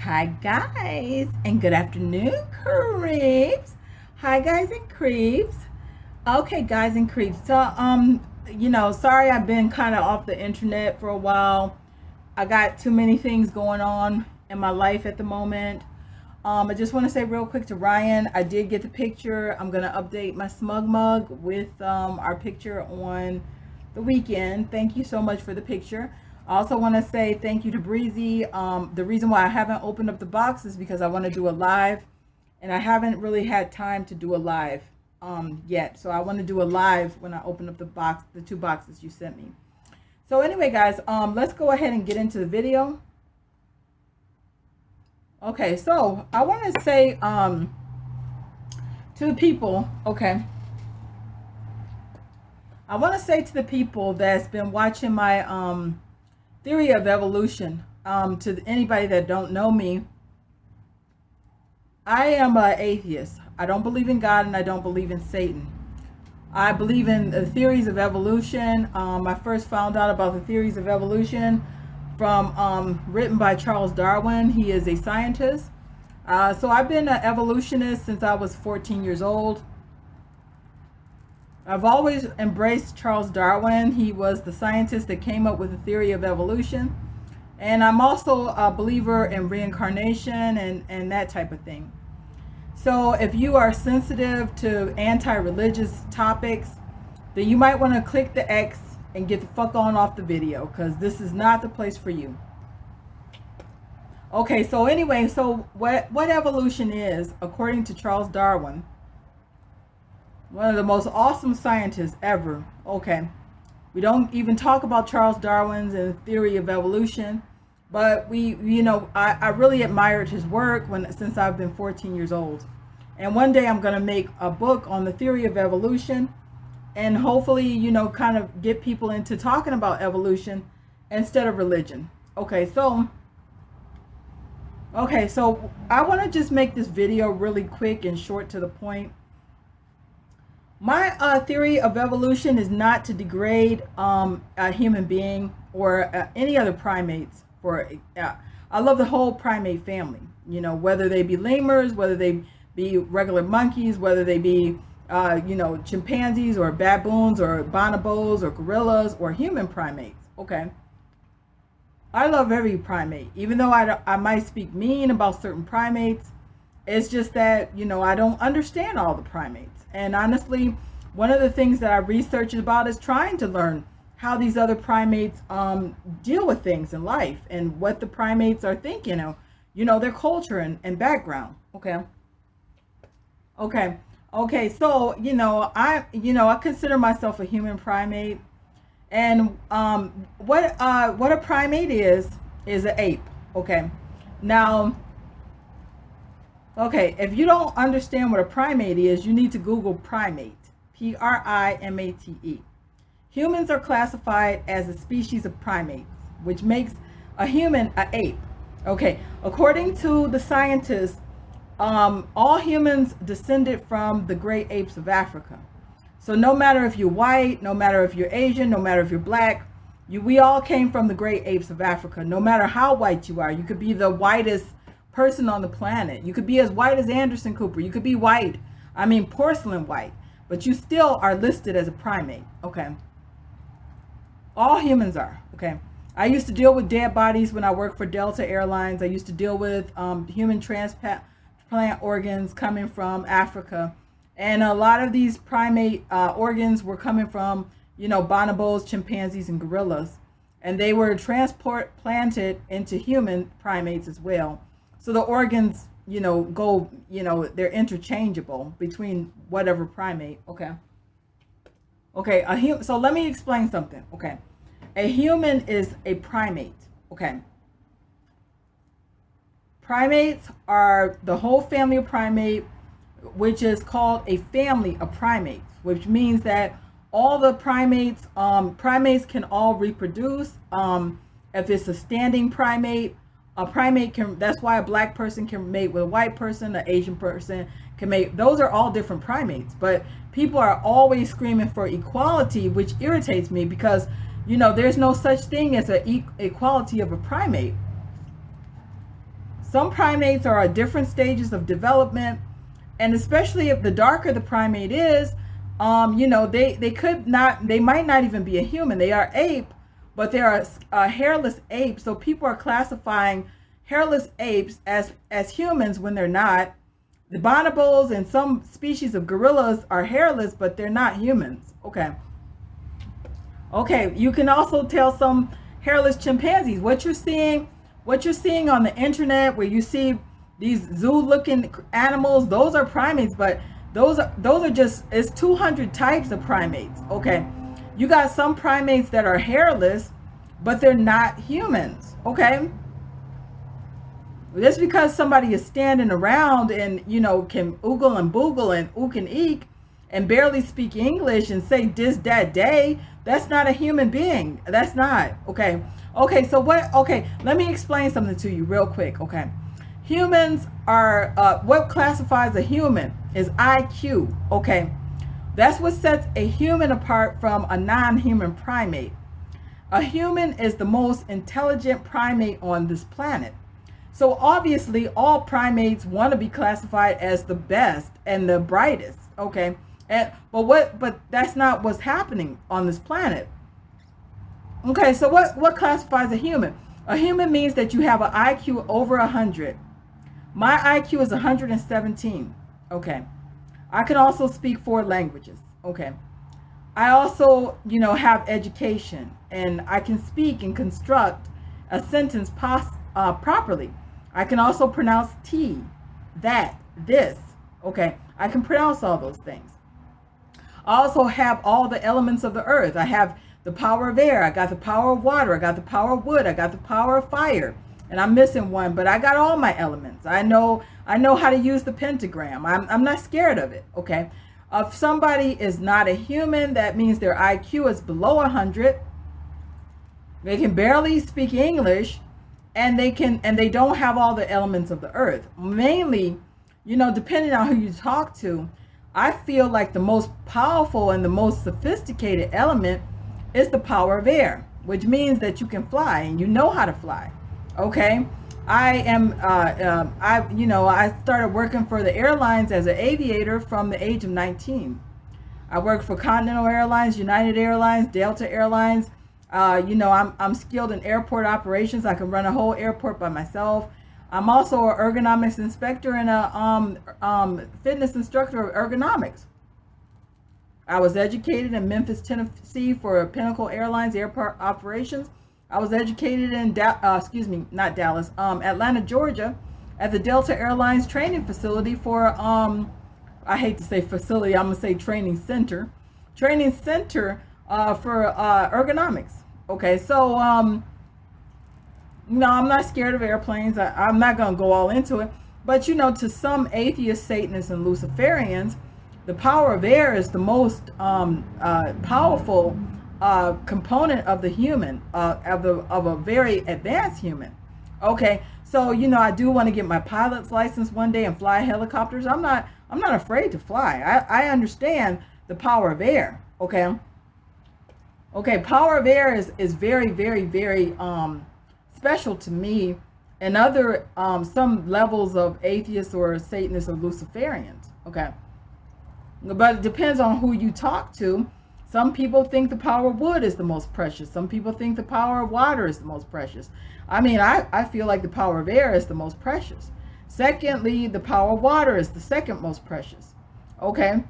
Hi guys, and good afternoon, creeps. Hi guys and creeps. Okay, guys and creeps. So sorry I've been kind of off the internet for a while. I got too many things going on in my life at the moment. I just want to say real quick to Ryan, I did get the picture. I'm gonna update my smug mug with our picture on the weekend. Thank you so much for the picture. I also want to say thank you to Breezy. The reason why I haven't opened up the box is because I want to do a live, and I haven't really had time to do a live yet. So I want to do a live when I open up the box, the 2 boxes you sent me. So anyway, guys, let's go ahead and get into the video. Okay, so I want to say to the people, okay, I want to say to the people that's been watching my theory of evolution, to anybody that don't know me, I am an atheist. I don't believe in God and I don't believe in Satan. I believe in the theories of evolution. I first found out about the theories of evolution from written by Charles Darwin. He is a scientist. So I've been an evolutionist since I was 14 years old. I've always embraced Charles Darwin. He was the scientist that came up with the theory of evolution. And I'm also a believer in reincarnation and that type of thing. So if you are sensitive to anti-religious topics, then you might want to click the X and get the fuck on off the video, because this is not the place for you. Okay, so anyway, so what evolution is, according to Charles Darwin, one of the most awesome scientists ever. Okay, we don't even talk about Charles Darwin's and theory of evolution, but I really admired his work since I've been 14 years old. And one day I'm going to make a book on the theory of evolution, and hopefully, kind of get people into talking about evolution instead of religion. Okay, so I want to just make this video really quick and short to the point. My theory of evolution is not to degrade a human being or any other primates. I love the whole primate family, whether they be lemurs, whether they be regular monkeys, whether they be chimpanzees or baboons or bonobos or gorillas or human primates. Okay. I love every primate, even though I might speak mean about certain primates. It's just that, I don't understand all the primates. And honestly, one of the things that I research about is trying to learn how these other primates deal with things in life and what the primates are thinking of, their culture and background. Okay. So, I consider myself a human primate. And what a primate is an ape. Okay. Now, if you don't understand what a primate is, you need to Google primate. Primate. Humans are classified as a species of primates, which makes a human an ape. Okay. According to the scientists, all humans descended from the great apes of Africa. So no matter if you're white, no matter if you're Asian, no matter if you're black, we all came from the great apes of Africa. No matter how white you are, you could be the whitest person on the planet. You could be as white as Anderson Cooper. You could be white. Porcelain white. But you still are listed as a primate. Okay. All humans are. Okay. I used to deal with dead bodies when I worked for Delta Airlines. I used to deal with human transplant organs coming from Africa. And a lot of these primate organs were coming from, bonobos, chimpanzees, and gorillas. And they were transplanted into human primates as well. So the organs, go, they're interchangeable between whatever primate. Okay. So let me explain something. Okay. A human is a primate. Okay. Primates are the whole family of primate, which is called a family of primates, which means that all the primates can all reproduce. If it's a standing primate, a primate can, that's why a black person can mate with a white person, an Asian person can mate. Those are all different primates, but people are always screaming for equality, which irritates me because, there's no such thing as an equality of a primate. Some primates are at different stages of development. And especially if the darker the primate is, they might not even be a human. They are ape, but they are a hairless ape. So people are classifying hairless apes as humans when they're not. The bonobos and some species of gorillas are hairless, but they're not humans. Okay. You can also tell some hairless chimpanzees. What you're seeing on the internet, where you see these zoo-looking animals, those are primates, but those are just, it's 200 types of primates. Okay, you got some primates that are hairless, but they're not humans. Okay, just because somebody is standing around and can oogle and boogle and ook and eek and barely speak English and say this, that, day, that's not a human being. That's not. Okay, so let me explain something to you real quick. Okay. Humans are, what classifies a human is IQ. Okay. That's what sets a human apart from a non-human primate. A human is the most intelligent primate on this planet. So obviously all primates want to be classified as the best and the brightest. Okay. But that's not what's happening on this planet. Okay. So what classifies a human? A human means that you have an IQ over 100. My IQ is 117. Okay. I can also speak 4 languages. Okay. I also, have education, and I can speak and construct a sentence properly. I can also pronounce T, that, this. Okay. I can pronounce all those things. I also have all the elements of the earth. I have the power of air. I got the power of water. I got the power of wood. I got the power of fire. And I'm missing one, but I got all my elements. I know how to use the pentagram. I'm not scared of it. Okay. If somebody is not a human, that means their IQ is below 100. They can barely speak English, and they don't have all the elements of the earth. Mainly, depending on who you talk to, I feel like the most powerful and the most sophisticated element is the power of air, which means that you can fly and you know how to fly. Okay. I started working for the airlines as an aviator from the age of 19. I worked for Continental Airlines, United Airlines, Delta Airlines. I'm skilled in airport operations. I can run a whole airport by myself. I'm also an ergonomics inspector and a fitness instructor of ergonomics. I was educated in Memphis, Tennessee for Pinnacle Airlines airport operations. I was educated in Atlanta, Georgia, at the Delta Airlines training facility for I hate to say facility, I'm gonna say training center for ergonomics. Okay, so no, I'm not scared of airplanes. I'm not gonna go all into it, but to some atheists, Satanists, and Luciferians, the power of air is the most powerful component of the human, of a very advanced human. Okay, so I do want to get my pilot's license one day and fly helicopters. I'm not afraid to fly. I understand the power of air. Okay, power of air is very, very, very special to me and other some levels of atheists or Satanists or Luciferians. Okay, but it depends on who you talk to. Some people think the power of wood is the most precious. Some people think the power of water is the most precious. I mean, I feel like the power of air is the most precious. Secondly, the power of water is the second most precious. Okay,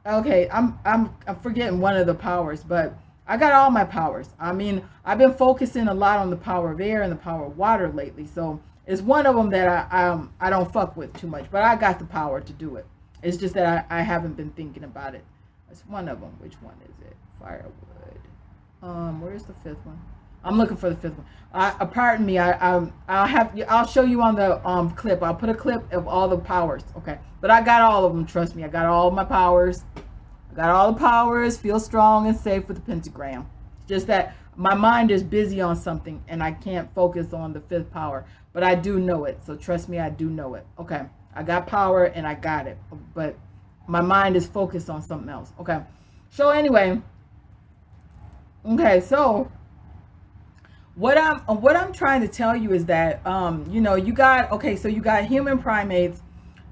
I'm forgetting one of the powers, but I got all my powers. I mean, I've been focusing a lot on the power of air and the power of water lately. So it's one of them that I don't fuck with too much, but I got the power to do it. It's just that I haven't been thinking about it. It's one of them. Which one is it? Firewood. Where's the fifth one? I'm looking for the fifth one. Pardon me. I'll show you on the clip. I'll put a clip of all the powers. Okay, but I got all of them. Trust me. I got all of my powers. I got all the powers. Feel strong and safe with the pentagram. Just that my mind is busy on something and I can't focus on the fifth power. But I do know it. So trust me, I do know it. Okay, I got power and I got it. But my mind is focused on something else. Okay, so anyway, so what I'm trying to tell you is that you got human primates.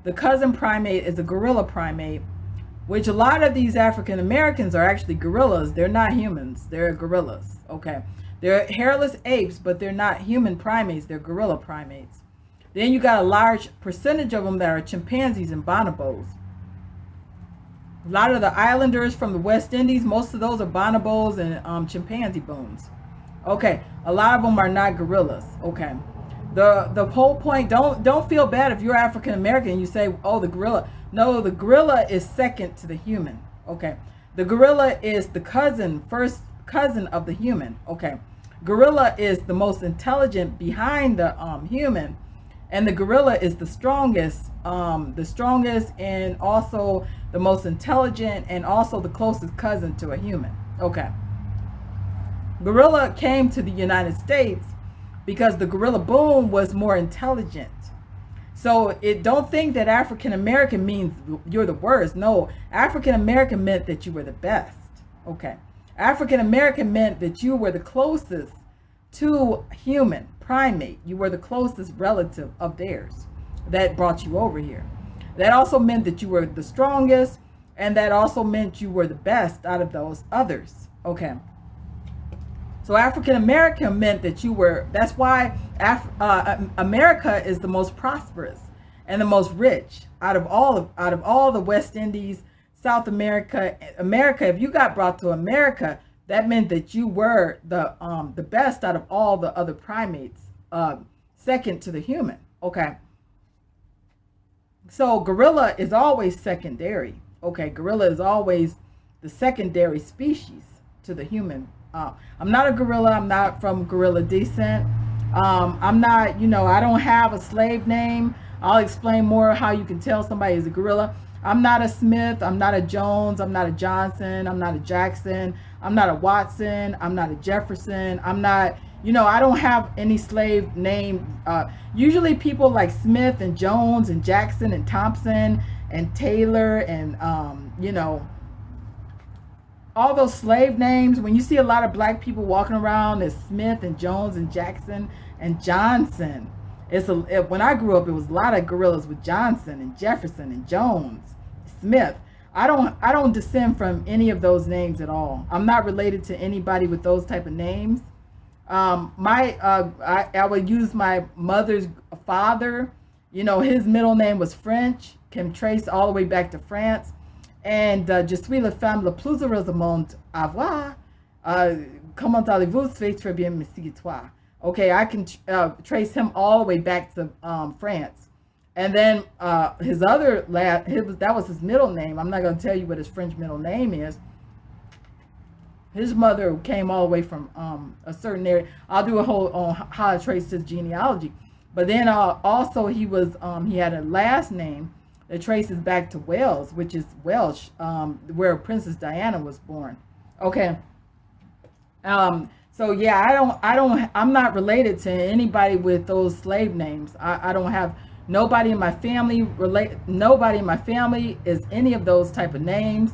The cousin primate is a gorilla primate, which a lot of these African Americans are actually gorillas. They're not humans, they're gorillas. Okay, they're hairless apes, but they're not human primates, they're gorilla primates. Then you got a large percentage of them that are chimpanzees and bonobos. A lot of the islanders from the West Indies, most of those are bonobos and chimpanzee bones. Okay, a lot of them are not gorillas. Okay, the whole point, don't feel bad if you're African American and you say, oh, the gorilla. No, the gorilla is second to the human. Okay, the gorilla is the first cousin of the human. Okay, gorilla is the most intelligent behind the human, and the gorilla is the strongest and also the most intelligent and also the closest cousin to a human. Okay. Gorilla came to the United States because the GorrillaBoon was more intelligent. So don't think that African American means you're the worst. No, African American meant that you were the best. Okay. African American meant that you were the closest to human primate. You were the closest relative of theirs that brought you over here. That also meant that you were the strongest, and that also meant you were the best out of those others. Okay. So African American meant that you were, that's why America is the most prosperous and the most rich out of all the West Indies, South America. If you got brought to America, that meant that you were the best out of all the other primates, second to the human. Okay. So gorilla is always secondary. Okay, gorilla is always the secondary species to the human. I'm not a gorilla. I'm not from gorilla descent. I'm not, I don't have a slave name. I'll explain more how you can tell somebody is a gorilla. I'm not a Smith. I'm not a Jones. I'm not a Johnson. I'm not a Jackson. I'm not a Watson. I'm not a Jefferson. I'm not, I don't have any slave name. Usually people like Smith and Jones and Jackson and Thompson and Taylor and, all those slave names, when you see a lot of black people walking around as Smith and Jones and Jackson and Johnson, when I grew up, it was a lot of gorillas with Johnson and Jefferson and Jones, Smith. I don't descend from any of those names at all. I'm not related to anybody with those type of names. I would use my mother's father. You know, his middle name was French, can trace all the way back to France. And je suis la femme la plus heureuse au monde à voir. Comment allez-vous? Très bien, merci toi. Okay, I can trace him all the way back to France. And then his other that was his middle name. I'm not going to tell you what his French middle name is. His mother came all the way from a certain area. I'll do a whole on how to trace his genealogy. But then also he had a last name that traces back to Wales, which is Welsh, where Princess Diana was born. Okay. So yeah, I'm not related to anybody with those slave names. I don't have nobody in my family nobody in my family is any of those type of names.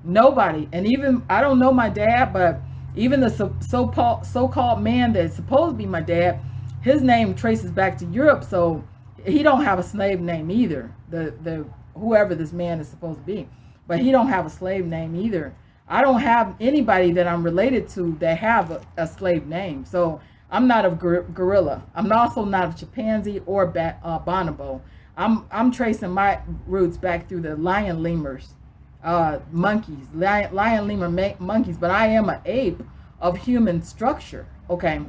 Nobody. And even, I don't know my dad, but even the so-called man that's supposed to be my dad, his name traces back to Europe, so he don't have a slave name either. The whoever this man is supposed to be, but he don't have a slave name either. I don't have anybody that I'm related to that have a slave name. So I'm not of gorilla. I'm also not of chimpanzee or bonobo. I'm tracing my roots back through the lion lemurs, monkeys, lion lemur monkeys. But I am an ape of human structure. Okay.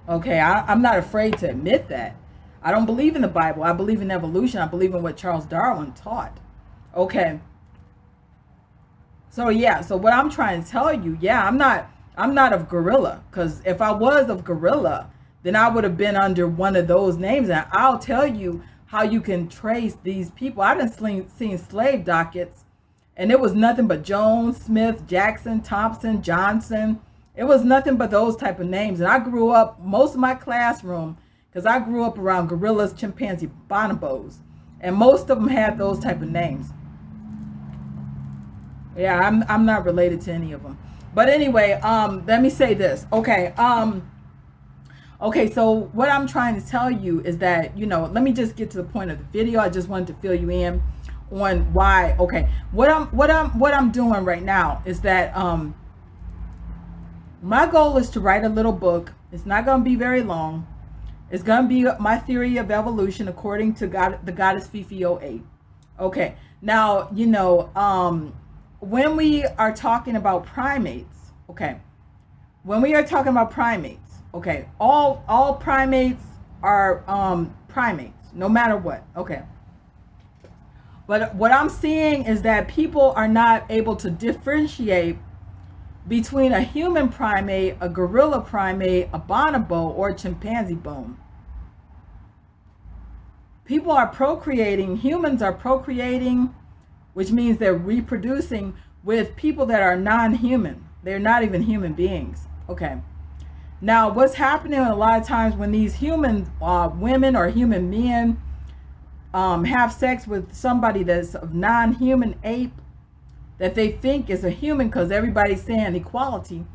Okay, I'm not afraid to admit that. I don't believe in the Bible. I believe in evolution. I believe in what Charles Darwin taught. Okay. So yeah, so what I'm trying to tell you, yeah, I'm not of gorilla, because if I was of gorilla, then I would have been under one of those names. And I'll tell you how you can trace these people. I've been seen slave dockets, and it was nothing but Jones, Smith, Jackson, Thompson, Johnson. It was nothing but those type of names. And I grew up, most of my classroom, because I grew up around gorillas, chimpanzee, bonobos, and most of them had those type of names. Yeah, I'm not related to any of them. But anyway, let me say this. Okay, okay, so what I'm trying to tell you is that, you know, let me just get to the point of the video. I just wanted to fill you in on why. Okay, what I'm doing right now is that my goal is to write a little book. It's not going to be very long. It's going to be my theory of evolution according to the goddess Fifi 08. Okay, now, you know, when we are talking about primates, okay, when we are talking about primates, okay, all primates are primates, no matter what. Okay, but what I'm seeing is that people are not able to differentiate between a human primate, a gorilla primate, a bonobo, or a chimpanzee bone. People are procreating, humans are procreating, which means they're reproducing with people that are non-human. They're not even human beings. Okay. Now, what's happening a lot of times when these human women or human men have sex with somebody that's of non-human ape that they think is a human, because everybody's saying equality,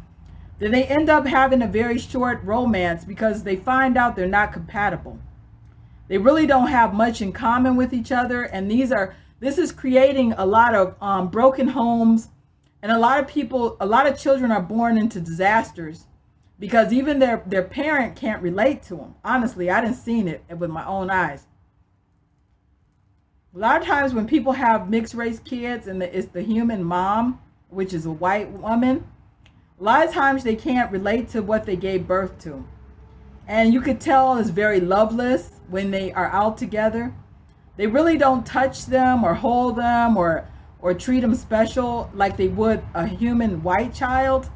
then they end up having a very short romance because they find out they're not compatible. They really don't have much in common with each other, and this is creating a lot of broken homes, and a lot of children are born into disasters because even their parent can't relate to them. Honestly, I didn't seen it with my own eyes. A lot of times when people have mixed race kids and it's the human mom, which is a white woman, a lot of times they can't relate to what they gave birth to. And you could tell it's very loveless when they are out together. They really don't touch them or hold them or treat them special like they would a human white child.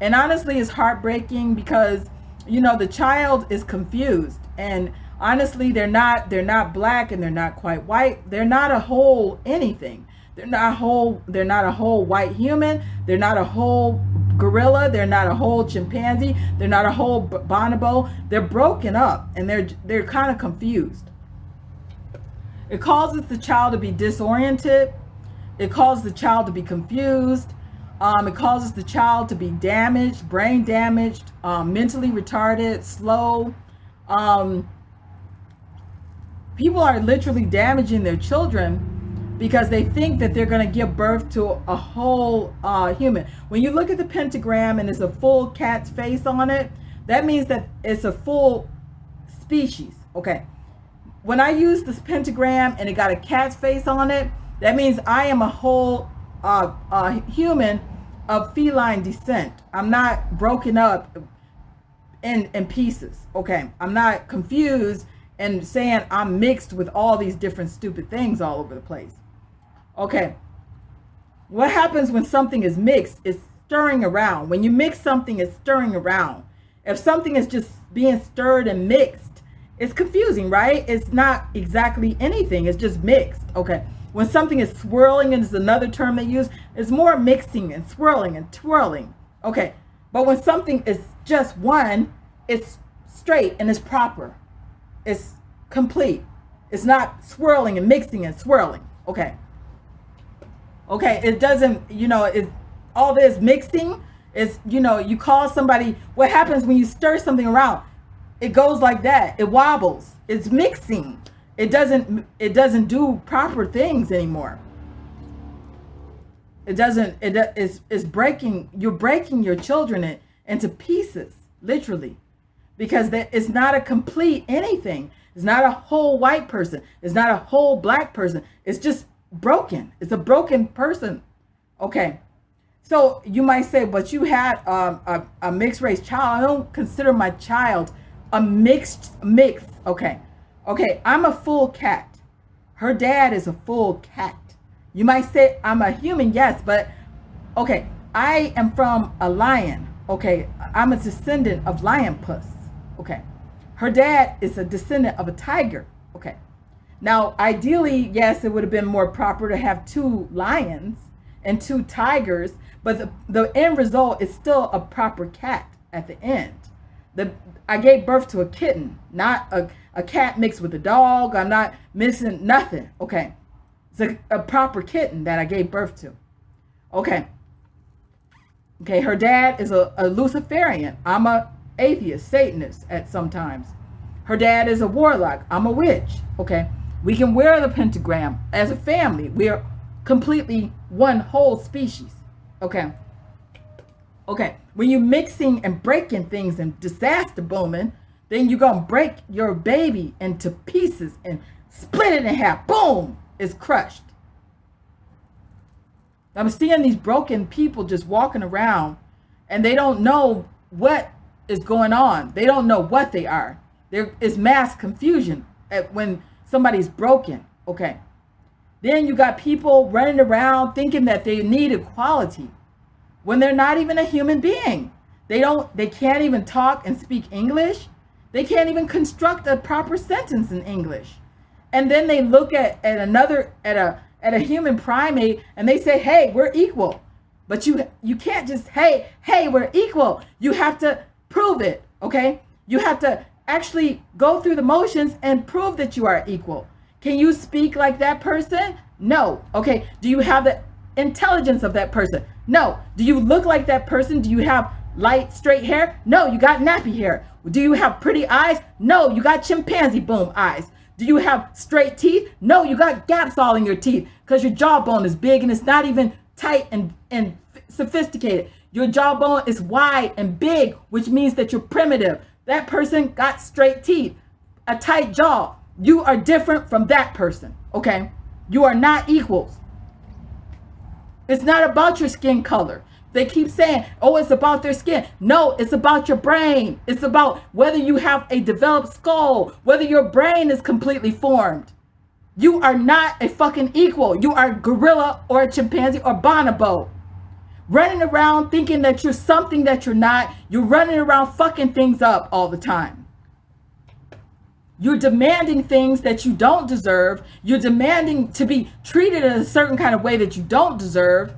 And honestly, it's heartbreaking because, you know, the child is confused. And honestly, they're not black and they're not quite white. They're not a whole anything. They're not a whole white human. They're not a whole gorilla. They're not a whole chimpanzee. They're not a whole bonobo. They're broken up and they're kind of confused. It causes the child to be disoriented. It causes the child to be confused. It causes the child to be damaged, brain damaged, mentally retarded, slow. People are literally damaging their children because they think that they're going to give birth to a whole human. When you look at the pentagram and there's a full cat's face on it, that means that it's a full species. Okay. When I use this pentagram and it got a cat's face on it, that means I am a whole human of feline descent. I'm not broken up in pieces. Okay. I'm not confused and saying I'm mixed with all these different stupid things all over the place. Okay. What happens when something is mixed is stirring around. When you mix something, it's stirring around. If something is just being stirred and mixed, it's confusing, right? It's not exactly anything. It's just mixed. Okay. When something is swirling, and is another term they use, it's more mixing and swirling and twirling. Okay. But when something is just one, it's straight and it's proper. It's complete. It's not swirling and mixing and swirling. Okay. Okay. It doesn't, it's all this mixing is, you call somebody, what happens when you stir something around? It goes like that. It wobbles. It's mixing. It doesn't do proper things anymore. It's breaking, you're breaking your children into pieces, literally, because it's not a complete anything. It's not a whole white person. It's not a whole black person. It's just broken. It's a broken person. Okay. So you might say, but you had a mixed race child. I don't consider my child a mix. Okay. Okay. I'm a full cat. Her dad is a full cat. You might say I'm a human. Yes. But okay. I am from a lion. Okay. I'm a descendant of LionPuss. Okay. Her dad is a descendant of a tiger. Okay. Now, ideally, yes, it would have been more proper to have 2 lions and 2 tigers, but the end result is still a proper cat at the end. I gave birth to a kitten, not a cat mixed with a dog. I'm not missing nothing. Okay. It's a proper kitten that I gave birth to. Okay. Okay. Her dad is a Luciferian. I'm a atheist, Satanist at sometimes. Her dad is a warlock. I'm a witch. Okay. We can wear the pentagram as a family. We are completely one whole species. Okay. Okay. When you're mixing and breaking things and disaster booming, then you're going to break your baby into pieces and split it in half. Boom! It's crushed. I'm seeing these broken people just walking around and they don't know what is going on. They don't know what they are. There is mass confusion when somebody's broken. Okay. Then you got people running around thinking that they need equality when they're not even a human being. They can't even talk and speak English. They can't even construct a proper sentence in English. And then they look at a human primate and they say, hey, we're equal. But you can't just, hey, we're equal. You have to prove it. Okay. You have to actually go through the motions and prove that you are equal. Can you speak like that person? No. Okay. Do you have the intelligence of that person? No. Do you look like that person? Do you have light, straight hair? No, you got nappy hair. Do you have pretty eyes? No, you got chimpanzee boom eyes. Do you have straight teeth? No, you got gaps all in your teeth because your jawbone is big and it's not even tight and sophisticated. Your jawbone is wide and big, which means that you're primitive. That person got straight teeth, a tight jaw. You are different from that person, okay? You are not equals. It's not about your skin color. They keep saying, oh, it's about their skin. No, it's about your brain. It's about whether you have a developed skull, whether your brain is completely formed. You are not a fucking equal. You are a gorilla or a chimpanzee or bonobo. Running around thinking that you're something that you're not. You're running around fucking things up all the time. You're demanding things that you don't deserve. You're demanding to be treated in a certain kind of way that you don't deserve.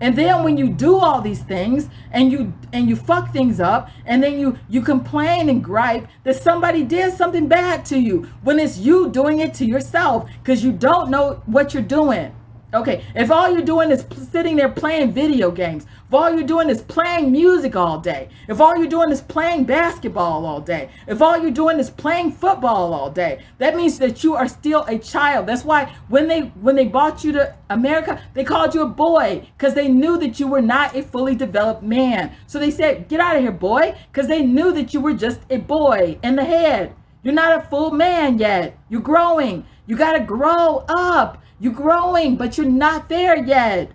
And then when you do all these things and you fuck things up, and then you complain and gripe that somebody did something bad to you, when it's you doing it to yourself because you don't know what you're doing. Okay, if all you're doing is sitting there playing video games, if all you're doing is playing music all day, if all you're doing is playing basketball all day, if all you're doing is playing football all day, that means that you are still a child. That's why when they brought you to America, they called you a boy, because they knew that you were not a fully developed man. So they said, get out of here, boy, because they knew that you were just a boy in the head. You're not a full man yet. You're growing. You got to grow up. You're growing, but you're not there yet.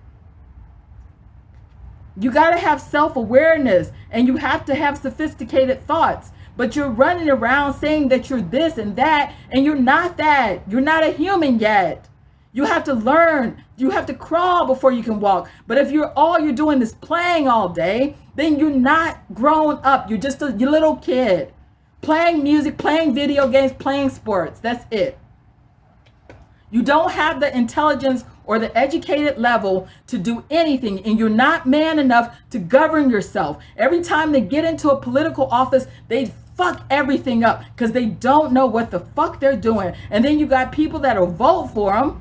You got to have self-awareness, and you have to have sophisticated thoughts. But you're running around saying that you're this and that, and you're not that. You're not a human yet. You have to learn. You have to crawl before you can walk. But if all you're doing is playing all day, then you're not grown up. You're just a little kid. Playing music, playing video games, playing sports. That's it. You don't have the intelligence or the educated level to do anything, and you're not man enough to govern yourself. Every time they get into a political office, they fuck everything up because they don't know what the fuck they're doing. And then you got people that'll vote for them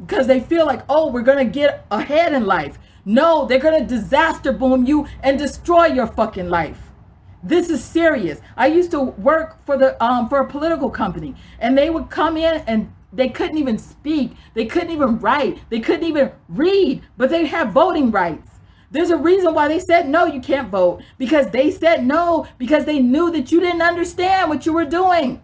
because they feel like, oh, we're going to get ahead in life. No, they're going to disaster boom you and destroy your fucking life. This is serious. I used to work for a political company, and they would come in and they couldn't even speak. They couldn't even write. They couldn't even read, but they have voting rights. There's a reason why they said, no, you can't vote, because they said no, because they knew that you didn't understand what you were doing.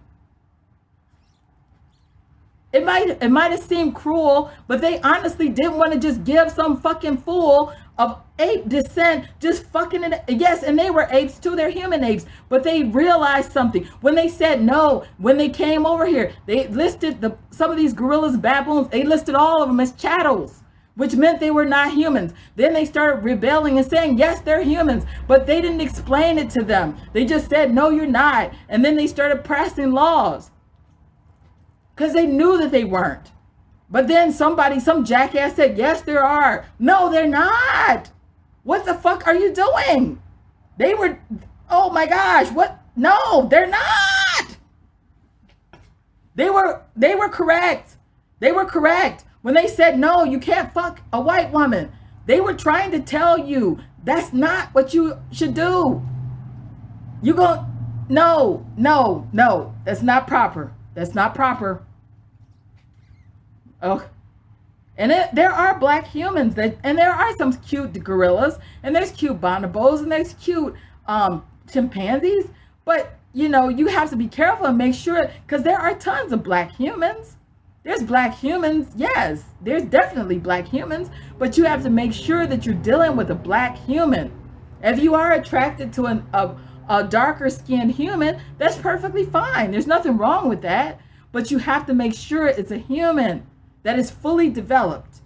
It might have seemed cruel, but they honestly didn't want to just give some fucking fool of ape descent just fucking it. Yes, and they were apes too. They're human apes. But they realized something. When they said no, when they came over here, they listed some of these gorillas, baboons, they listed all of them as chattels, which meant they were not humans. Then they started rebelling and saying, yes, they're humans, but they didn't explain it to them. They just said, no, you're not. And then they started passing laws because they knew that they weren't. But then some jackass said, yes, there are. No, they're not. What the fuck are you doing? They were, oh my gosh, what? No, they're not. They were correct. They were correct. When they said, no, you can't fuck a white woman, they were trying to tell you that's not what you should do. No, that's not proper. That's not proper. Oh, and there are black humans and there are some cute gorillas, and there's cute bonobos, and there's cute chimpanzees. But you have to be careful and make sure, because there are tons of black humans. There's black humans, yes, there's definitely black humans, but you have to make sure that you're dealing with a black human. If you are attracted to a darker skinned human, that's perfectly fine. There's nothing wrong with that, but you have to make sure it's a human that is fully developed,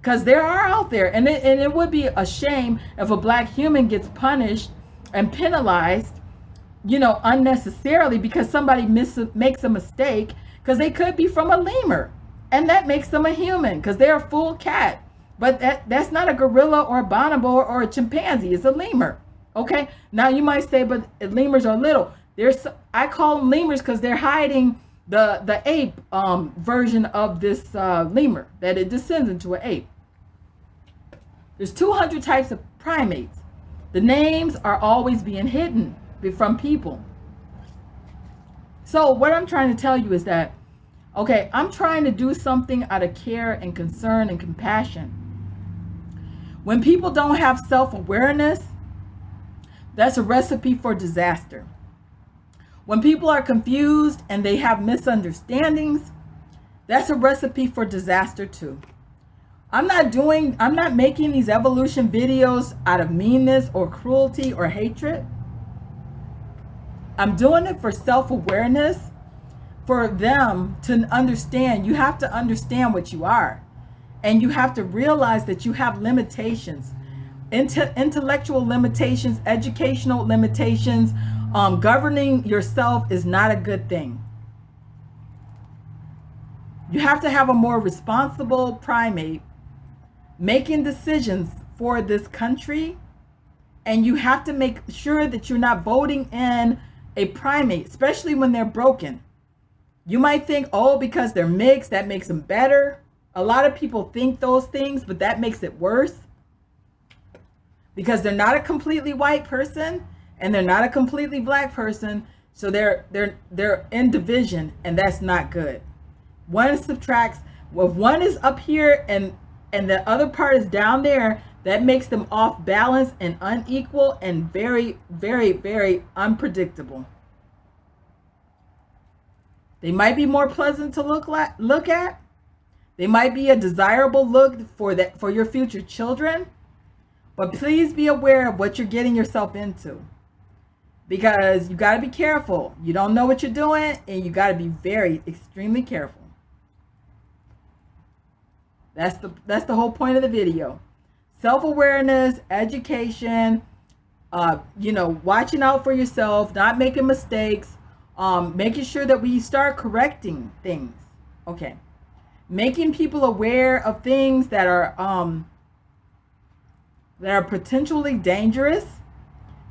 because there are out there, and it would be a shame if a black human gets punished and penalized, unnecessarily because somebody makes a mistake, because they could be from a lemur, and that makes them a human because they're a full cat. But that's not a gorilla or a bonobo or a chimpanzee. It's a lemur. Okay. Now you might say, but lemurs are little. I call them lemurs because they're hiding the ape version of this lemur, that it descends into an ape. There's 200 types of primates. The names are always being hidden from people. So what I'm trying to tell you is that, okay, I'm trying to do something out of care and concern and compassion. When people don't have self-awareness, that's a recipe for disaster. When people are confused and they have misunderstandings, that's a recipe for disaster too. I'm not making these evolution videos out of meanness or cruelty or hatred. I'm doing it for self-awareness, for them to understand. You have to understand what you are, and you have to realize that you have limitations, intellectual limitations, educational limitations. Governing yourself is not a good thing. You have to have a more responsible primate making decisions for this country, and you have to make sure that you're not voting in a primate, especially when they're broken. You might think, oh, because they're mixed, that makes them better. A lot of people think those things, but that makes it worse, because they're not a completely white person and they're not a completely black person. So they're in division, and that's not good. One subtracts. Well, if one is up here and the other part is down there, that makes them off balance and unequal and very, very, very unpredictable. They might be more pleasant to look at. They might be a desirable look for your future children. But please be aware of what you're getting yourself into, because you got to be careful. You don't know what you're doing, and you got to be very, extremely careful. That's the whole point of the video. Self-awareness, education, watching out for yourself, not making mistakes, making sure that we start correcting things. Okay. Making people aware of things that are potentially dangerous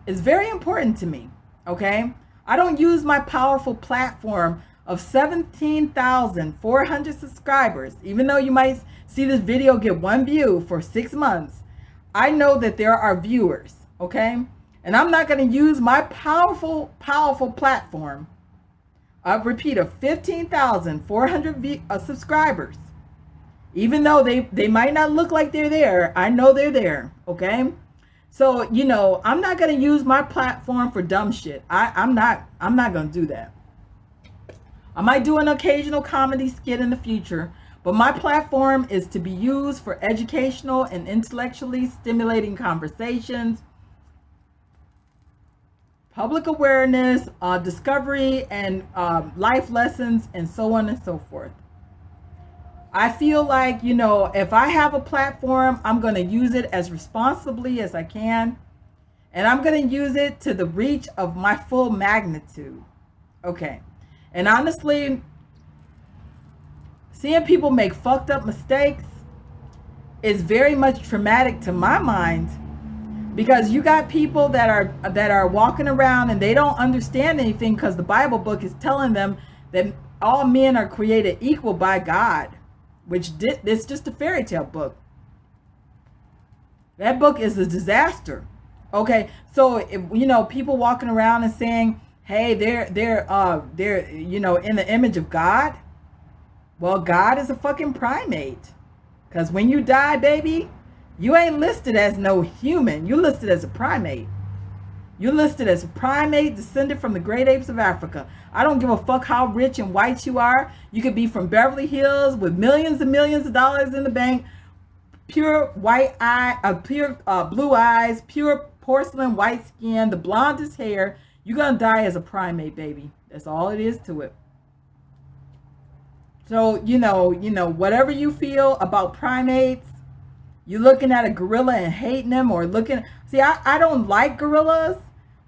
is very important to me. Okay. I don't use my powerful platform of 17,400 subscribers, even though you might see this video get 1 view for 6 months. I know that there are viewers, okay? And I'm not going to use my powerful platform, repeat, of 15,400 subscribers. Even though they might not look like they're there, I know they're there, okay? So, I'm not going to use my platform for dumb shit. I'm not going to do that. I might do an occasional comedy skit in the future, but my platform is to be used for educational and intellectually stimulating conversations, public awareness, discovery, and life lessons, and so on and so forth. I feel like, if I have a platform, I'm going to use it as responsibly as I can, and I'm going to use it to the reach of my full magnitude. Okay. And honestly, seeing people make fucked up mistakes is very much traumatic to my mind, because you got people that are walking around and they don't understand anything, because the Bible book is telling them that all men are created equal by God, which it's just a fairy tale book. That book is a disaster. Okay, so if, people walking around and saying, hey, they're in the image of God. Well, God is a fucking primate. Because when you die, baby, you ain't listed as no human. You're listed as a primate. You're listed as a primate descended from the great apes of Africa. I don't give a fuck how rich and white you are. You could be from Beverly Hills with millions and millions of dollars in the bank, pure blue eyes, pure porcelain white skin, the blondest hair. You're going to die as a primate, baby. That's all it is to it. So, whatever you feel about primates, you're looking at a gorilla and hating them, or see, I don't like gorillas,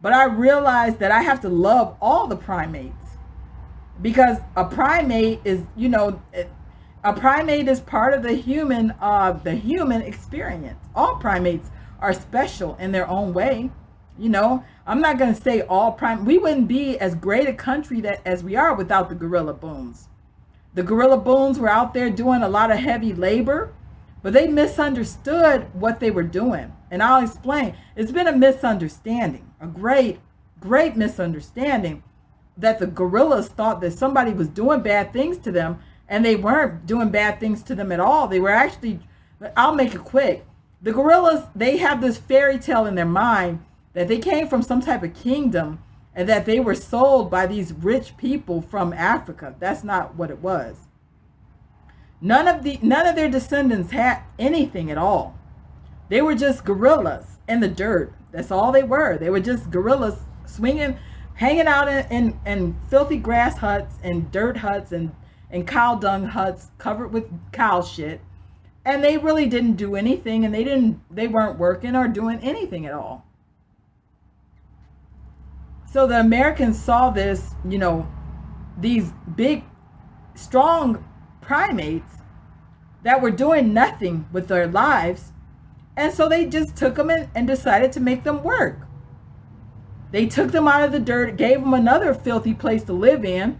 but I realize that I have to love all the primates, because a primate is, a primate is part of the human experience. All primates are special in their own way. I'm not going to say all we wouldn't be as great a country as we are without the GorrillaBoons. The GorrillaBoons were out there doing a lot of heavy labor, but they misunderstood what they were doing. And I'll explain. It's been a misunderstanding, a great, great misunderstanding, that the gorillas thought that somebody was doing bad things to them, and they weren't doing bad things to them at all. They were actually, I'll make it quick. The gorillas, they have this fairy tale in their mind that they came from some type of kingdom and that they were sold by these rich people from Africa. That's not what it was. None of their descendants had anything at all. They were just gorillas in the dirt. That's all they were. They were just gorillas swinging, hanging out in filthy grass huts and dirt huts and cow dung huts covered with cow shit. And they really didn't do anything, and they weren't working or doing anything at all. So the Americans saw this, these big, strong primates that were doing nothing with their lives. And so they just took them and decided to make them work. They took them out of the dirt, gave them another filthy place to live in.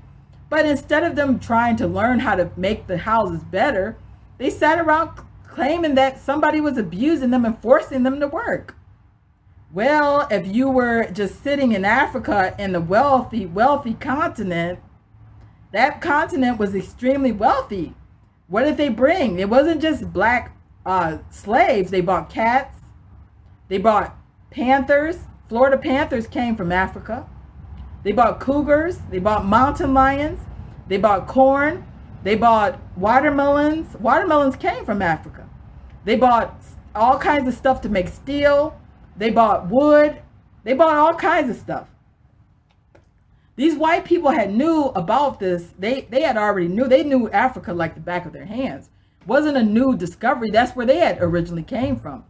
But instead of them trying to learn how to make the houses better, they sat around claiming that somebody was abusing them and forcing them to work. Well, if you were just sitting in Africa in the wealthy continent, that continent was extremely wealthy. What did they bring? It wasn't just black slaves. They bought cats. They bought panthers. Florida panthers came from Africa. They bought cougars. They bought mountain lions. They bought corn. They bought watermelons. Watermelons came from Africa. They bought all kinds of stuff to make steel. They bought wood. They bought all kinds of stuff. These white people had knew about this. They had already knew. They knew Africa like the back of their hands. It wasn't a new discovery. That's where they had originally came from.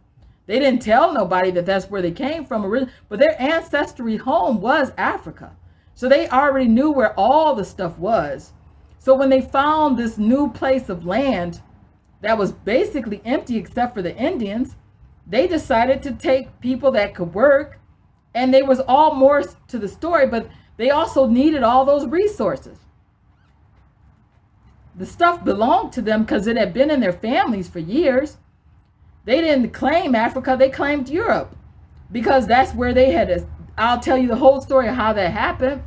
They didn't tell nobody that that's where they came from, but their ancestry home was Africa. So they already knew where all the stuff was. So when they found this new place of land that was basically empty except for the Indians, they decided to take people that could work. And there was all more to the story, but they also needed all those resources. The stuff belonged to them because it had been in their families for years. They didn't claim Africa, they claimed Europe because that's where they had. I'll tell you the whole story of how that happened,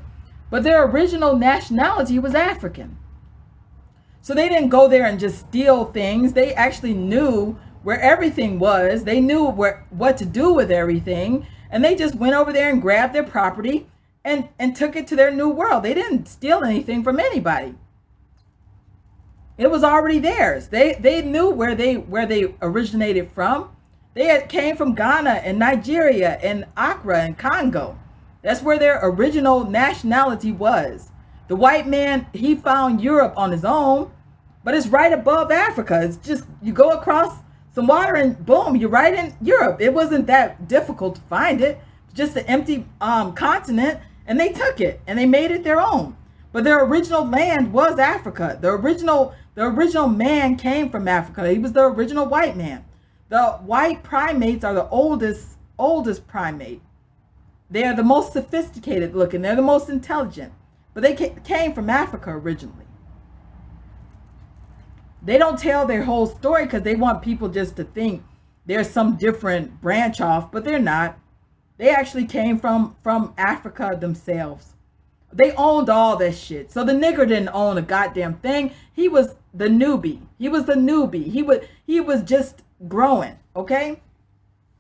but their original nationality was African. So they didn't go there and just steal things. They actually knew where everything was. They knew what to do with everything, and they just went over there and grabbed their property and took it to their new world. They didn't steal anything from anybody. It was already theirs. They knew where they originated from. They came from Ghana and Nigeria and Accra and Congo. That's where their original nationality was. The white man, he found Europe on his own, but it's right above Africa. It's just, you go across some water and boom, you're right in Europe. It wasn't that difficult to find it. Just an empty continent, and they took it and they made it their own. But their original land was Africa. The original man came from Africa. He was the original white man. The white primates are the oldest primate. They are the most sophisticated looking. They're the most intelligent. But they came from Africa originally. They don't tell their whole story because they want people just to think there's some different branch off, but they're not. They actually came from Africa themselves. They owned all that shit. So the nigger didn't own a goddamn thing. He was the newbie. He was just growing, okay?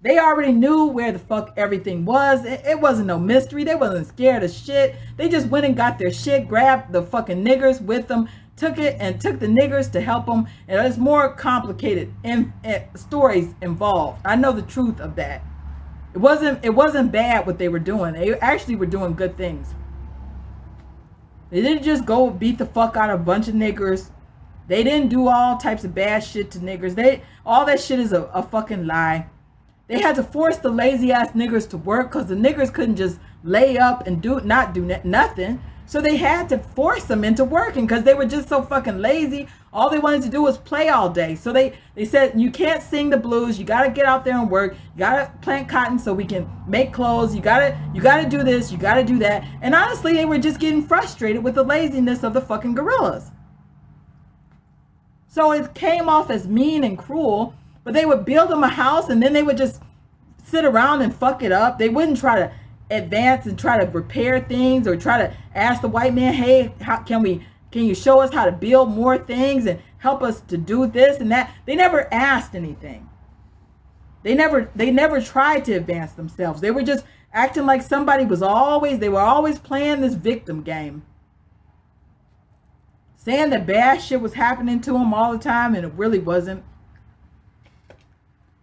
They already knew where the fuck everything was. It wasn't no mystery. They wasn't scared of shit. They just went and got their shit, grabbed the fucking niggers with them, took it and took the niggers to help them. And there's more complicated stories involved. I know the truth of that. It wasn't bad what they were doing. They actually were doing good things. They didn't just go beat the fuck out of a bunch of niggers. They didn't do all types of bad shit to niggers. All that shit is a fucking lie. They had to force the lazy ass niggers to work because the niggers couldn't just lay up and not do nothing. So they had to force them into working because they were just so fucking lazy. All they wanted to do was play all day. So they said, you can't sing the blues. You got to get out there and work. You got to plant cotton so we can make clothes. You got to do this. You got to do that. And honestly, they were just getting frustrated with the laziness of the fucking gorillas. So it came off as mean and cruel, but they would build them a house and then they would just sit around and fuck it up. They wouldn't try to advance and try to repair things or try to ask the white man, hey, can you show us how to build more things and help us to do this and that? They never asked anything. They never tried to advance themselves. They were just acting like they were always playing this victim game. Saying that bad shit was happening to them all the time, and it really wasn't.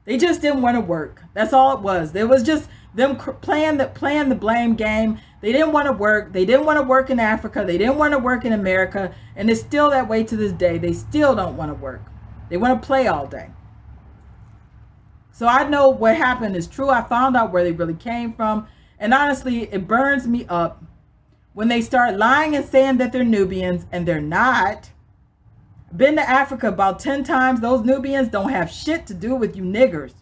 They just didn't want to work. That's all it was. There was just them playing the blame game. They didn't want to work. They didn't want to work in Africa. They didn't want to work in America. And it's still that way to this day. They still don't want to work. They want to play all day. So I know what happened is true. I found out where they really came from. And honestly, it burns me up when they start lying and saying that they're Nubians and they're not. Been to Africa about 10 times. Those Nubians don't have shit to do with you niggers.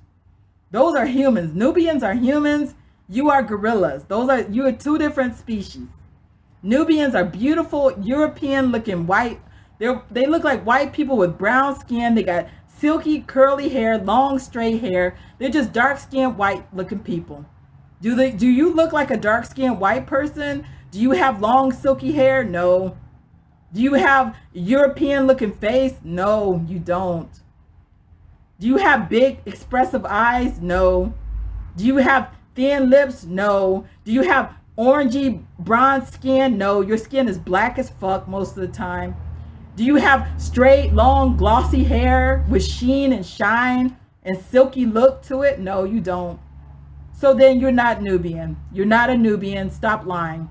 Those are humans. Nubians are humans. You are gorillas. You are two different species. Nubians are beautiful, European looking white. They look like white people with brown skin. They got silky, curly hair, long, straight hair. They're just dark-skinned, white-looking people. Do you look like a dark-skinned white person? Do you have long, silky hair? No. Do you have European-looking face? No, you don't. Do you have big, expressive eyes? No. Do you have thin lips? No. Do you have orangey, bronze skin? No. Your skin is black as fuck most of the time. Do you have straight, long, glossy hair with sheen and shine and silky look to it? No, you don't. So then you're not Nubian. You're not a Nubian. Stop lying.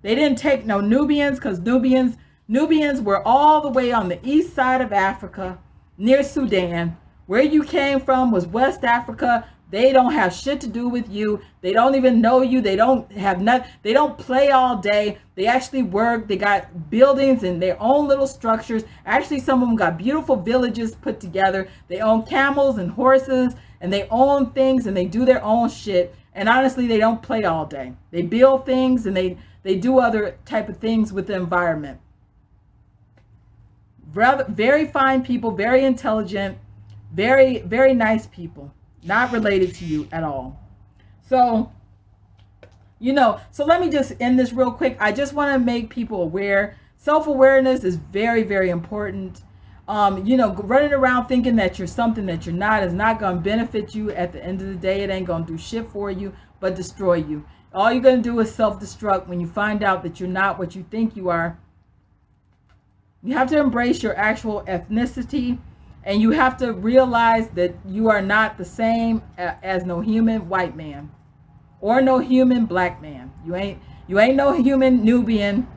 They didn't take no Nubians because Nubians were all the way on the east side of Africa, near Sudan. Where you came from was West Africa. They don't have shit to do with you. They don't even know you. They don't play all day. They actually work. They got buildings and their own little structures. Actually, some of them got beautiful villages put together. They own camels and horses and they own things and they do their own shit. And honestly, they don't play all day. They build things and they do other type of things with the environment. Very fine people, very intelligent, very, very nice people. Not related to you at all. So, so let me just end this real quick. I just want to make people aware. Self-awareness is very, very important. Running around thinking that you're something that you're not is not going to benefit you at the end of the day. It ain't going to do shit for you, but destroy you. All you're going to do is self-destruct when you find out that you're not what you think you are. You have to embrace your actual ethnicity. And you have to realize that you are not the same as no human white man or no human black man. You ain't no human Nubian.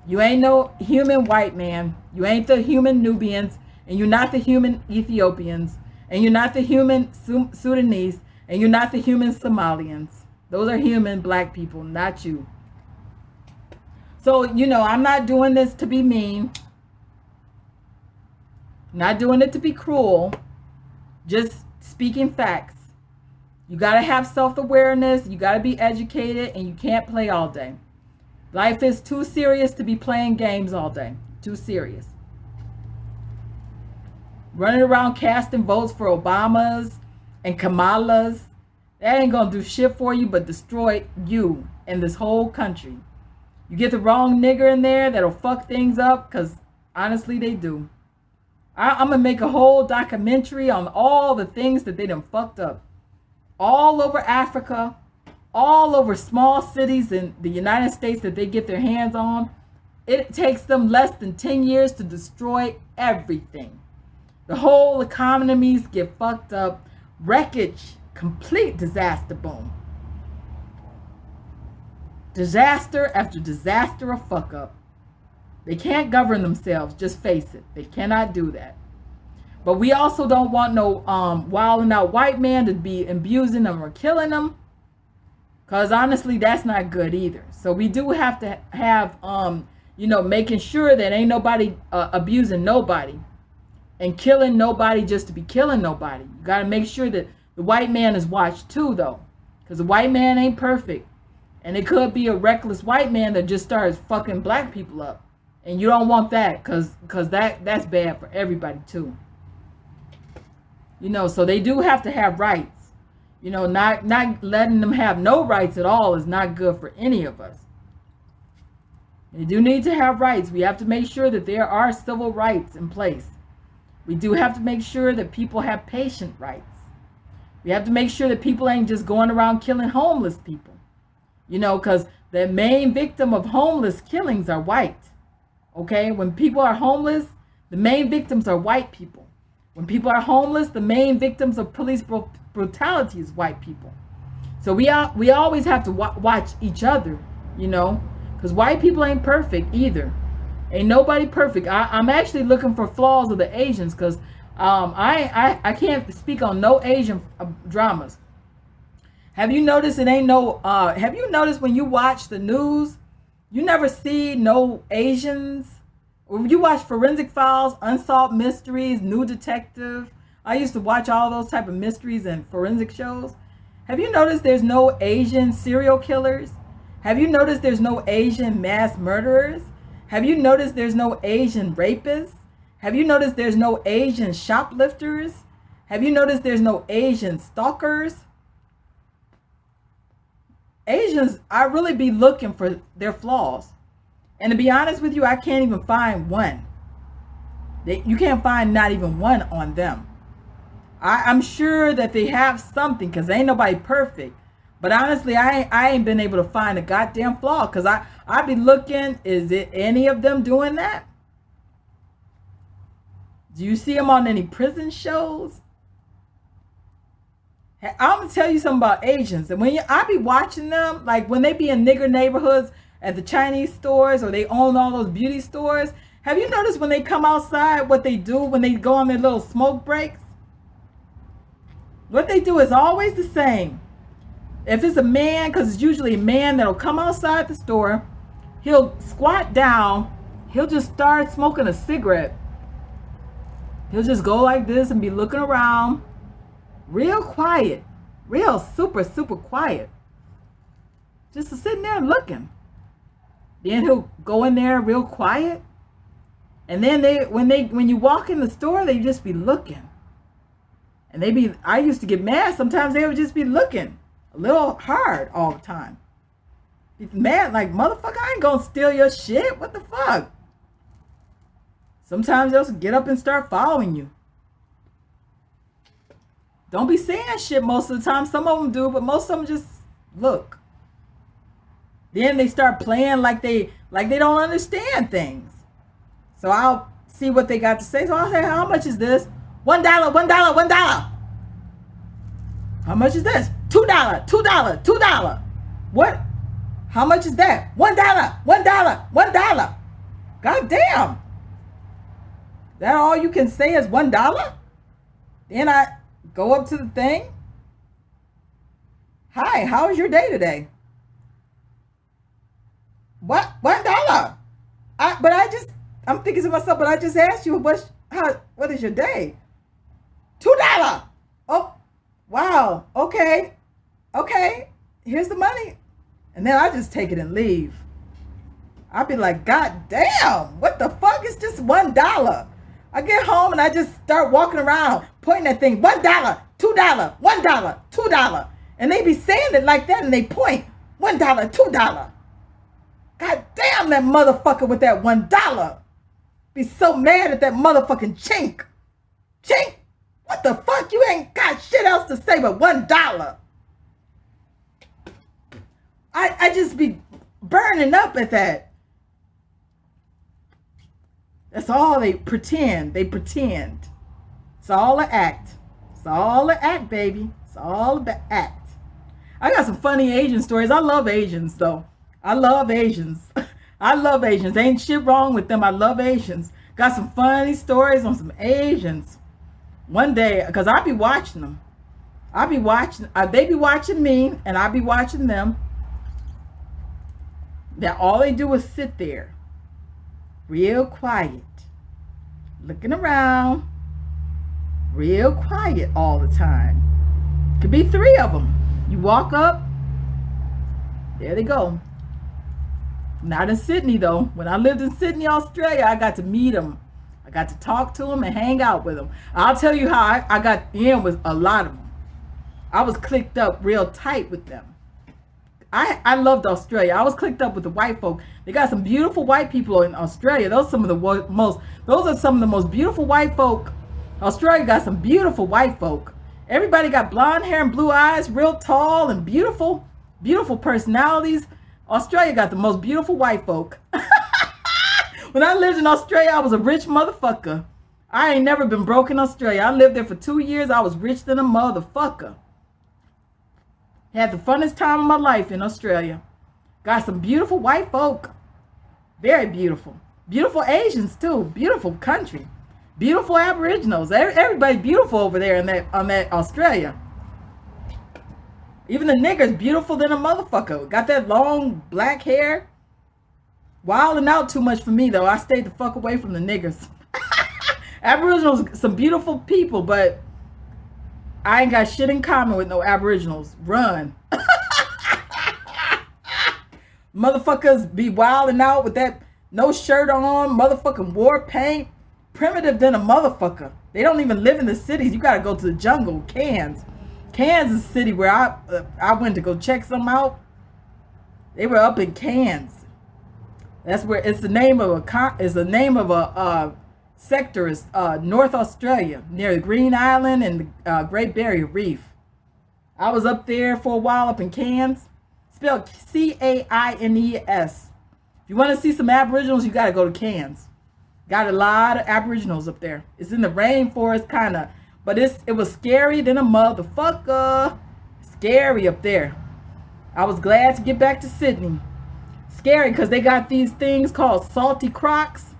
You ain't no human white man. You ain't the human Nubians, and you're not the human Ethiopians, and you're not the human Sudanese, and you're not the human Somalians. Those are human black people, not you. So, I'm not doing this to be mean. Not doing it to be cruel, just speaking facts. You got to have self-awareness, you got to be educated, and you can't play all day. Life is too serious to be playing games all day. Too serious. Running around casting votes for Obamas and Kamalas, that ain't going to do shit for you but destroy you and this whole country. You get the wrong nigger in there that'll fuck things up, because honestly they do. I'm going to make a whole documentary on all the things that they done fucked up. All over Africa, all over small cities in the United States that they get their hands on. It takes them less than 10 years to destroy everything. The whole economies get fucked up. Wreckage, complete disaster boom. Disaster after disaster of fuck up. They can't govern themselves, just face it. They cannot do that. But we also don't want no wilding out white man to be abusing them or killing them. Because honestly, that's not good either. So we do have to have, making sure that ain't nobody abusing nobody. And killing nobody just to be killing nobody. You got to make sure that the white man is watched too, though. Because the white man ain't perfect. And it could be a reckless white man that just starts fucking black people up. And you don't want that, because that's bad for everybody too. So they do have to have rights. Not letting them have no rights at all is not good for any of us. They do need to have rights. We have to make sure that there are civil rights in place. We do have to make sure that people have patient rights. We have to make sure that people ain't just going around killing homeless people. Because the main victim of homeless killings are white. Okay, when people are homeless, the main victims are white people. When people are homeless, the main victims of police brutality is white people. So we always have to watch each other, because white people ain't perfect either. Ain't nobody perfect. I'm actually looking for flaws of the Asians, because I can't speak on no Asian dramas. Have you noticed have you noticed when you watch the news, you never see no Asians When you watch Forensic Files, Unsolved Mysteries, New Detective, I used to watch all those type of mysteries and forensic shows. Have you noticed there's no Asian serial killers? Have you noticed there's no Asian mass murderers? Have you noticed there's no Asian rapists? Have you noticed there's no Asian shoplifters? Have you noticed there's no Asian stalkers? Asians, I really be looking for their flaws. And to be honest with you, I can't even find one. You can't find not even one on them. I'm sure that they have something, because ain't nobody perfect. But honestly, I ain't been able to find a goddamn flaw, because I be looking, is it any of them doing that? Do you see them on any prison shows? I'm going to tell you something about Asians. And when I be watching them, like when they be in nigger neighborhoods at the Chinese stores, or they own all those beauty stores, have you noticed when they come outside what they do when they go on their little smoke breaks? What they do is always the same. If it's a man, because it's usually a man that'll come outside the store, he'll squat down, he'll just start smoking a cigarette. He'll just go like this and be looking around, real quiet, real super quiet, just sitting there looking. Then he'll go in there real quiet, and then when you walk in the store, they just be looking. And I used to get mad. Sometimes they would just be looking a little hard all the time. Be mad like, motherfucker, I ain't gonna steal your shit. What the fuck? Sometimes they'll get up and start following you. Don't be saying shit most of the time. Some of them do, but most of them just look. Then they start playing like they don't understand things. So I'll see what they got to say. So I'll say, how much is this? $1, $1, $1. How much is this? $2, $2, $2. What? How much is that? $1, $1, $1. God damn. That all you can say is $1? Then I go up to the thing. Hi, how was your day today? What? $1? I'm thinking to myself, but I just asked you, what is your day? $2. Oh, wow. Okay. Here's the money. And then I just take it and leave. I'll be like, God damn, what the fuck is just $1? I get home and I just start walking around pointing at things. $1, $2, $1, $2. And they be saying it like that, and they point. $1, $2. God damn, that motherfucker with that $1. Be so mad at that motherfucking chink. Chink, what the fuck? You ain't got shit else to say but $1. I just be burning up at that. That's all they pretend. They pretend. It's all an act. It's all an act, baby. It's all the act. I got some funny Asian stories. I love Asians, though. I love Asians. I love Asians. Ain't shit wrong with them. I love Asians. Got some funny stories on some Asians. One day, because I be watching them. I be watching. They be watching me, and I be watching them. That all they do is sit there, real quiet, looking around, real quiet all the time. Could be 3 of them. You walk up, there they go. Not in Sydney, though. When I lived in Sydney, Australia, I got to meet them. I got to talk to them and hang out with them. I'll tell you how I got in with a lot of them. I was clicked up real tight with them. I loved Australia. I was clicked up with the white folk. They got some beautiful white people in Australia. Those are some of the most beautiful white folk. Australia got some beautiful white folk. Everybody got blonde hair and blue eyes, real tall and beautiful, beautiful personalities. Australia got the most beautiful white folk. When I lived in Australia, I was a rich motherfucker. I ain't never been broke in Australia. I lived there for 2 years. I was rich than a motherfucker. Had the funnest time of my life in Australia. Got some beautiful white folk. Very beautiful. Beautiful Asians too. Beautiful country. Beautiful Aboriginals. Everybody beautiful over there on that Australia. Even the niggers beautiful than a motherfucker. Got that long black hair. Wilding out too much for me, though. I stayed the fuck away from the niggers. Aboriginals, some beautiful people, but I ain't got shit in common with no Aboriginals. Run. Motherfuckers be wilding out with that no shirt on, motherfucking war paint. Primitive than a motherfucker. They don't even live in the cities. You gotta go to the jungle. Cairns is a city where I went to go check some out. They were up in Cairns. That's where it's the name of a sector is North Australia, near the Green Island and the Great Barrier Reef. I was up there for a while up in Cairns. Spelled Caines. If you want to see some Aboriginals, you got to go to Cairns. Got a lot of Aboriginals up there. It's in the rainforest, kind of. But it was scary than a motherfucker. Scary up there. I was glad to get back to Sydney. Scary because they got these things called salty crocs.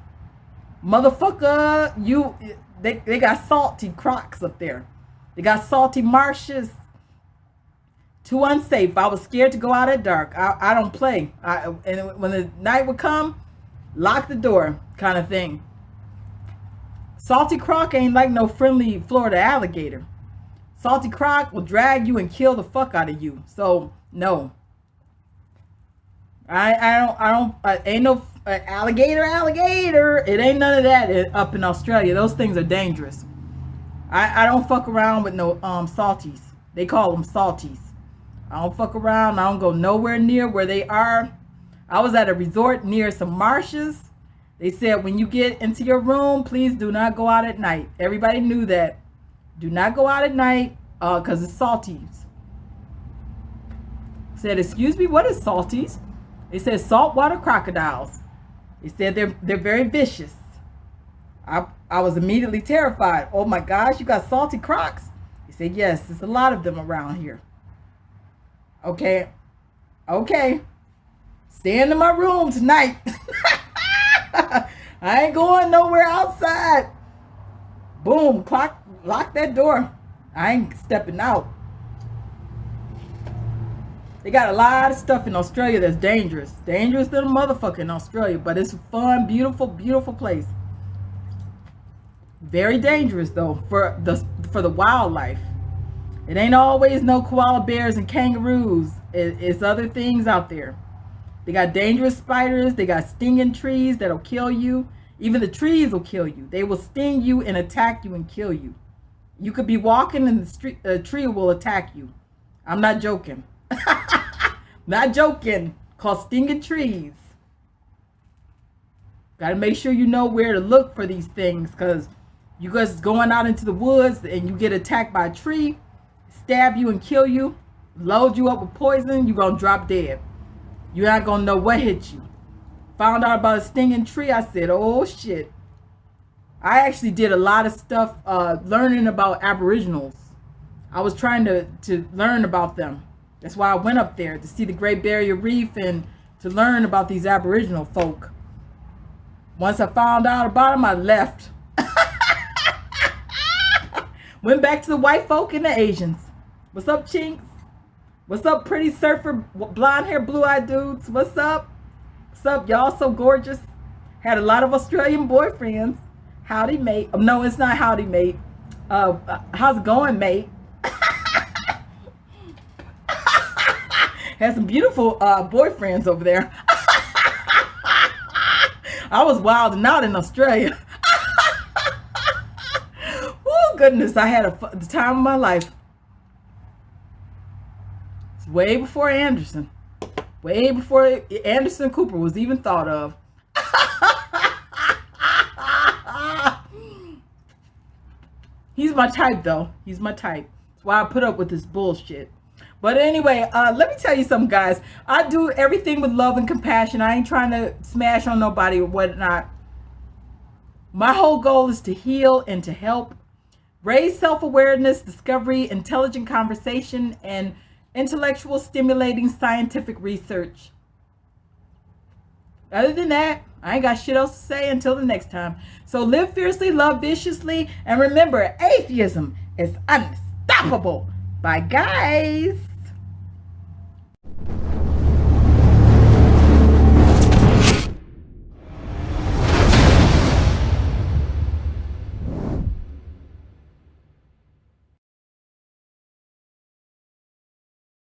Motherfucker, they got salty crocs up there. They got salty marshes. Too unsafe. I was scared to go out at dark. I don't play. And when the night would come, lock the door kind of thing. Salty croc ain't like no friendly Florida alligator. Salty croc will drag you and kill the fuck out of you. So no. Ain't no alligator. It ain't none of that up in Australia. Those things are dangerous. I don't fuck around with no salties. They call them salties. I don't fuck around. I don't go nowhere near where they are. I was at a resort near some marshes. They said when you get into your room, please do not go out at night. Everybody knew that. Do not go out at night because it's salties. Said, excuse me, what is salties? They said saltwater crocodiles. They said they're very vicious. I was immediately terrified. Oh my gosh, you got salty crocs? He said, yes, there's a lot of them around here. Okay. Staying in my room tonight. I ain't going nowhere outside. Boom, lock that door. I ain't stepping out. They got a lot of stuff in Australia that's dangerous. Dangerous than a motherfucker in Australia, but it's a fun, beautiful, beautiful place. Very dangerous though for the wildlife. It ain't always no koala bears and kangaroos. It's other things out there. They got dangerous spiders. They got stinging trees that'll kill you. Even the trees will kill you. They will sting you and attack you and kill you. You could be walking and the street, a tree will attack you. I'm not joking. Not joking. Called stinging trees. Got to make sure you know where to look for these things, because you guys going out into the woods and you get attacked by a tree, stab you and kill you, load you up with poison, you're going to drop dead. You're not going to know what hit you. Found out about a stinging tree, I said, oh shit. I actually did a lot of stuff learning about Aboriginals. I was trying to learn about them. That's why I went up there, to see the Great Barrier Reef and to learn about these Aboriginal folk. Once I found out about them, I left. Went back to the white folk and the Asians. What's up, chinks? What's up, pretty surfer, blonde hair, blue-eyed dudes? What's up? What's up? Y'all so gorgeous. Had a lot of Australian boyfriends. Howdy, mate. Oh, no, it's not howdy, mate. How's it going, mate? Had some beautiful boyfriends over there. I was wilding out in Australia. Oh, goodness. I had the time of my life. It's way before Anderson. Way before Anderson Cooper was even thought of. He's my type, though. He's my type. That's why I put up with this bullshit. But anyway, let me tell you something, guys. I do everything with love and compassion. I ain't trying to smash on nobody or whatnot. My whole goal is to heal and to help. Raise self-awareness, discovery, intelligent conversation, and intellectual stimulating scientific research. Other than that, I ain't got shit else to say until the next time. So live fiercely, love viciously, and remember, atheism is unstoppable. Bye, guys.